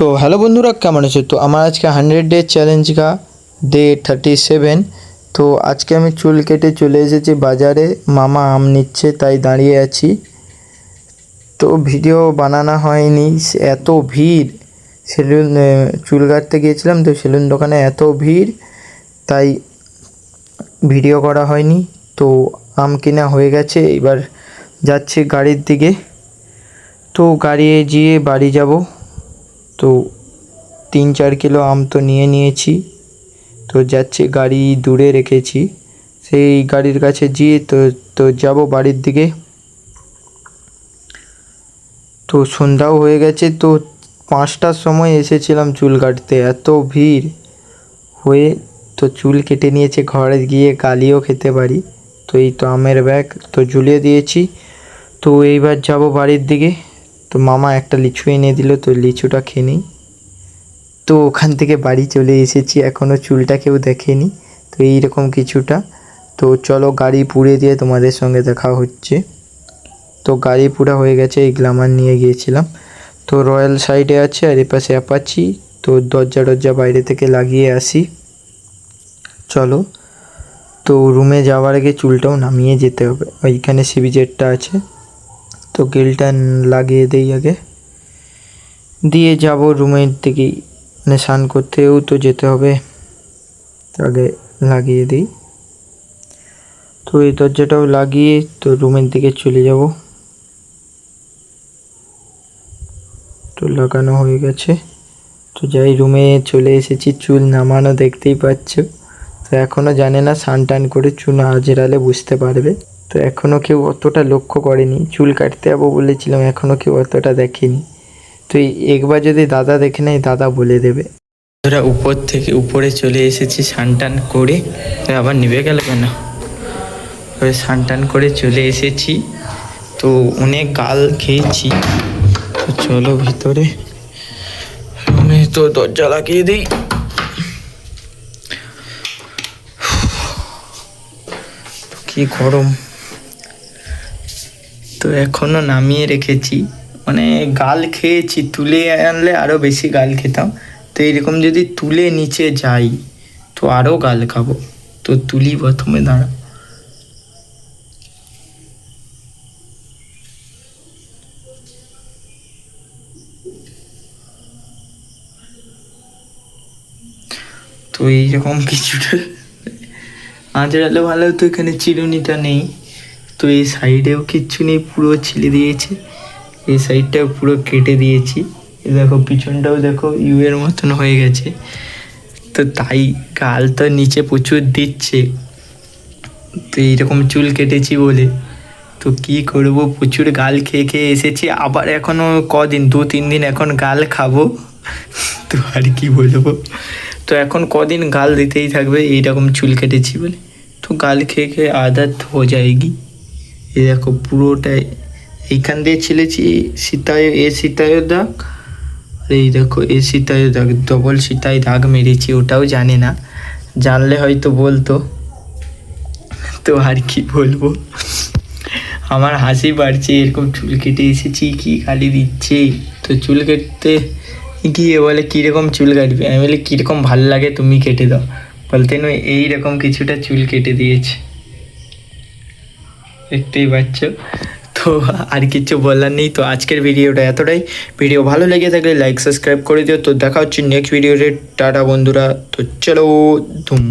तो हेलो बंधुरा केमन आछो। तो आमार आज के 100 डे चैलेंज का डे 37। तो आज के आमी चुल केटे चले एसेछि बाजारे, मामा आम निच्छे ताई दाड़िये आछि। तो भिडियो बानानो हयनि, एत भीड़ सेलुन चुल काटते गिয়েছিলাম तो सेलुन दोकाने एत भीड़ ताई भिडियो करा हयनि। तो आम किना हये गेছে, एबार जाচ্ছি गाड़िर दिके। तो गाड़ी जिये बाड़ी जाबो। तो 3-4 किलो आम तो निये निয়েছি। तो যাচ্ছি गाड़ी दूरे रेखेছি, সেই গাড়ির কাছে গিয়ে তো যাব বাড়ির দিকে। তো সন্ধ্যাও হয়ে গেছে। তো 5টার সময় এসেছিলাম চুল কাটতে, এত ভিড় হয়ে তো চুল কেটে নিয়েছে। ঘরে গিয়ে গালিও খেতে পারি। তো এই তো আমের ব্যাগ তো ঝুলিয়ে দিয়েছি। তো এইবার যাব বাড়ির দিকে। তো মামা একটা লিচু এনে দিল, তো লিচুটা খেয়ে নিই। তো ওখান থেকে বাড়ি চলে এসেছি, এখনও চুলটা কেউ দেখেনি। তো এইরকম কিছুটা। তো চলো গাড়ি পুড়ে দিয়ে তোমাদের সঙ্গে দেখা হচ্ছে। তো গাড়ি পুরা হয়ে গেছে, এই গ্ল্যামার নিয়ে গিয়েছিলাম। তো রয়্যাল সাইডে আছে আর এপাশে অ্যাপাচি। তো দরজা বাইরে থেকে লাগিয়ে আসি। চলো, তো রুমে যাওয়ার আগে চুলটাও নামিয়ে যেতে হবে। ওইখানে সিবিজেটটা আছে, তো গেলটা লাগিয়ে দেই আগে, দিয়ে যাব রুমের দিকেই। মানে স্নান করতেও তো যেতে হবে, আগে লাগিয়ে দিই। তো এই দরজাটাও লাগিয়ে তো রুমের দিকে চলে যাব। তো লাগানো হয়ে গেছে। তো যাই, রুমে চলে এসেছি। চুল নামানো দেখতেই পাচ্ছ। তো এখনও জানে না, স্নান টান করে চুল আজরালে বুঝতে পারবে। তো এখনও কেউ অতটা লক্ষ্য করেনি, চুল কাটতে যাবো বলেছিলাম, এখনও কেউ অতটা দেখেনি। তো একবার যদি দাদা দেখে নেয়, দাদা বলে দেবে। ওরা উপর থেকে উপরে চলে এসেছি স্নান টান করে। আবার নিভে গেল কেন? ওই স্নান টান করে চলে এসেছি। তো অনেক গাল খেয়েছি। তো চলো ভিতরে, রুমে তো দরজা লাগিয়ে দিই। কি গরম। তো এখনো নামিয়ে রেখেছি, মানে গাল খেয়েছি। তুলে আনলে আরও বেশি গাল খেতাম। তো এইরকম যদি তুলে নিচে যাই তো আরও গাল খাবো। তো তুলি প্রথমে, দাঁড়া। তো এইরকম কিছুটা আঁচড়ালে ভালো হতো। এখানে চিরুনিটা নেই, তো এই সাইডেও কিচ্ছু নেই, পুরো ছিলে দিয়েছে। এই সাইডটাও পুরো কেটে দিয়েছি। দেখো পিছনটাও দেখো ইউয়ের মতন হয়ে গেছে। তো তাই গাল তো নিচে প্রচুর দিচ্ছে। তো এইরকম চুল কেটেছি বলে তো কি করব, প্রচুর গাল খেয়ে খেয়ে এসেছি। আবার এখনও কদিন, 2-3 দিন এখন গাল খাবো। তো আর কি বলবো। তো এখন কদিন গাল দিতেই থাকবে, এইরকম চুল কেটেছি বলে। তো গাল খেয়ে খেয়ে আদত হয়ে যায়গি। এই দেখো পুরোটাই এইখান দিয়ে ছিলেছি। সীতায় দাগ, আর এই দেখো এ সীতায় দাগ, ডবল সীতায় দাগ মেরেছি। ওটাও জানে না, জানলে হয়তো বলতো। তো আর কি বলবো, আমার হাসি পাচ্ছে। এরকম চুল কেটে এসেছি, কি গালি দিচ্ছে। তো চুল কেটে গিয়ে বলে কীরকম চুল কাটবে। আমি বলি কীরকম ভালো লাগে তুমি কেটে দাও। বলতে নয় এইরকম কিছুটা চুল কেটে দিয়েছে, দেখতেই পাচ্ছ। তো আর কিছু বলার নেই। তো আজকের ভিডিওটা এতটাই। ভিডিও ভালো লেগে থাকলে লাইক সাবস্ক্রাইব করে দিও। তো দেখা হচ্ছে নেক্সট ভিডিওতে। টাটা বন্ধুরা। তো চলো ধুম।